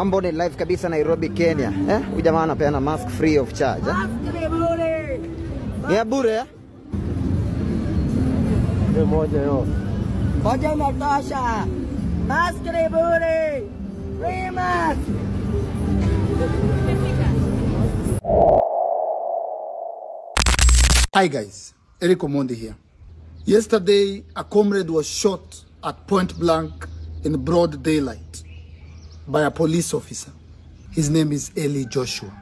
Mambo ni live kabisa Nairobi, Kenya. Huyu jamaa anapeana mask free of charge. Ni ya bure ya? Ndio moja yo. Moja inatosha. Mask ni bure. Free mask. Hi guys, Eric Omondi here. Yesterday, a comrade was shot at point blank in broad daylight by a police officer. His name is Eli Joshua.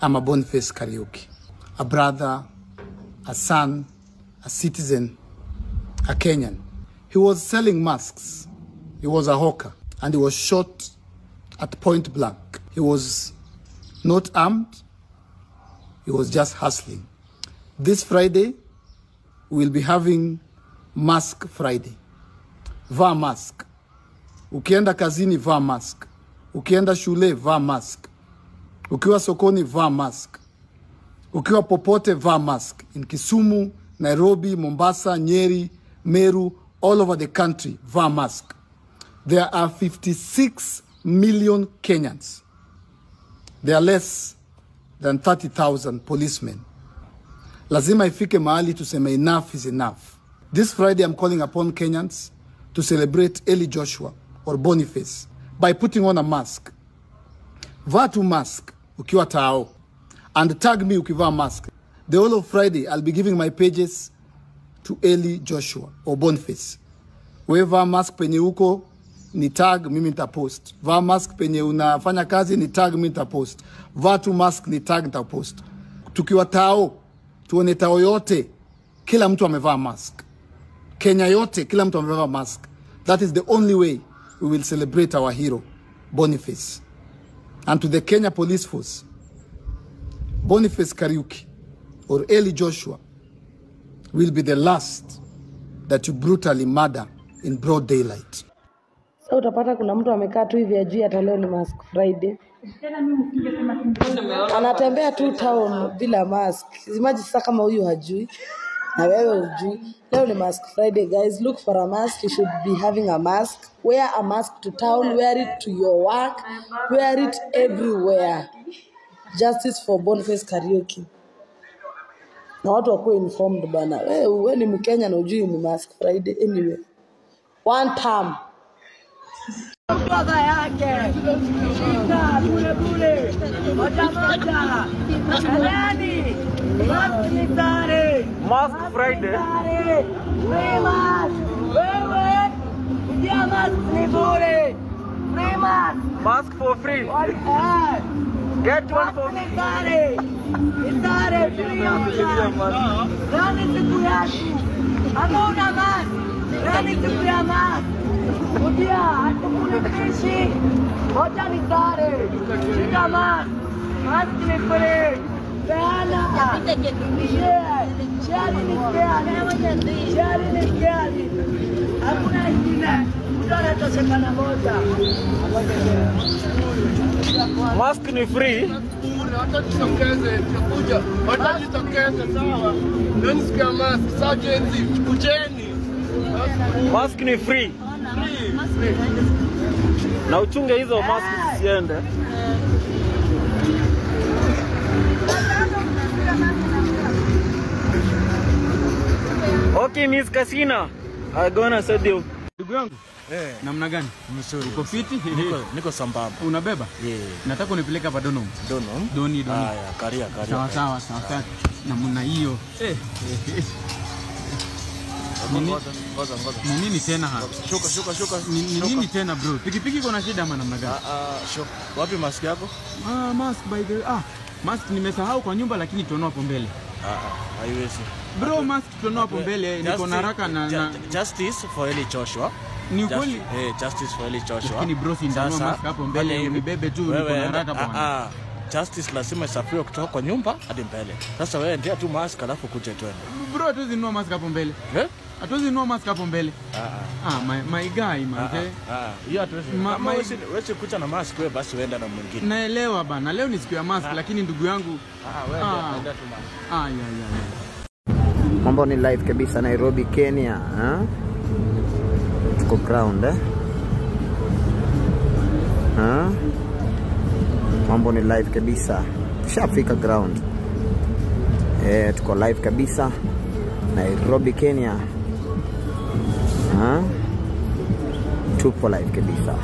I'm a Boniface Kariuki, a brother, a son, a citizen, a Kenyan. He was selling masks. He was a hawker and he was shot at point blank. He was not armed. He was just hustling. This Friday, we'll be having Mask Friday. Vaa mask. Ukienda kazini, vaa mask. Ukienda shule, vaa mask. Ukiwa sokoni, vaa mask. Ukiwa popote, vaa mask. In Kisumu, Nairobi, Mombasa, Nyeri, Meru, all over the country, vaa mask. There are 56 million Kenyans. There are less than 30,000 policemen. Lazima ifike mahali tuseme enough is enough. This Friday, I'm calling upon Kenyans to celebrate Eli Joshua or Boniface by putting on a mask. Vaa tu mask ukiwa tao and tag me ukivaa mask. The whole of Friday, I'll be giving my pages to Eli Joshua or Boniface. Wewe vaa mask penye uko, ni tag, mimi nitapost. Vaa mask penye unafanya kazi, ni tag, mimi nitapost. Vaa tu mask, ni tag, nitapost. Tukiwa tao, tuone tao yote, kila mtu amevaa mask. Kenya yote, kila mtu amevaa mask. That is the only way we will celebrate our hero, Boniface. And to the Kenya Police Force, Boniface Kariuki or Eli Joshua will be the last that you brutally murder in broad daylight. Sasa utapata kuna mtu amekaa tu hivi ajui hata leo ni Mask Friday. Anatembea tu town bila mask. Imagine sasa kama huyu hajui na wewe hujui. Leo ni Mask Friday, guys. Look for a mask. You should be having a mask. Wear a mask to town, wear it to your work, wear it everywhere. Justice for Boniface Kariuki. Na watu wakuwe informed bana. Wewe ni Mkenya na hujui ni Mask Friday anyway. One time. Baba yake. Shika bure bure. Moja moja. Alani. Mask ni sare. Mask Friday. Free mask. Wewe. Ndia mask ni bure. Free mask. Mask for free. Get one for free. Sare. Sare free of charge. Nani siku yako? Hakuna mask. Nani siku ya mask? Udia, hatukule fishi. Moja ni sare. Shika mask. Mask ni free. Peana. Share ni scary. Share ni scary. Hakuna ingine. Utana toshekana moja. Mask ni free. Hata jitokeze, tutakuja. Hata jitokeze, sawa. Nani sikia mask, sawa jenzi, kujeni. Mask ni free. Na uchunge hizo mask zisiende. Okay, Miss Casina. I'm gonna send you. Ndugu yangu. Namna gani? Mzuri. Uko fiti? Niko sambamba. Unabeba? Nataka unipeleke hapa Donom. Doni. Haya, karia. Sawa. Namna hiyo. Ngoja. Ni nini tena hapa? Shuka. Ni nini tena bro? Pikipiki iko na shida ama namna gani? Wapi mask yako? Mask by the mask nimesahau kwa nyumba lakini tuonao hapo mbele. Haiwezi. Bro, mask tuonao hapo mbele, niko na haraka na Justice for Eli Joshua. Ni kweli? Justice for Eli Joshua. Lakini bro, si ndio mask hapo mbele, unibebe tu, niko na haraka bwana. Justice lazima isafiri kutoka kwa nyumba hadi mbele. Sasa wewe ndio tu mask alafu kuja twende. Bro, hatuwezi nunua mask hapo mbele. Hatuwezi nunua mask hapo mbele. My guy, man. Hiyo hatuwezi. Wewe kuja na mask wewe basi uenda na mwingine. Naelewa bana. Leo ni siku ya mask lakini ndugu yangu wewe ndio tu mask. Mambo ni live kabisa Nairobi, Kenya. Tuko ground Mambo ni live kabisa. Tushafika ground. Tuko live kabisa. Nairobi, Kenya. Tupo live kabisa.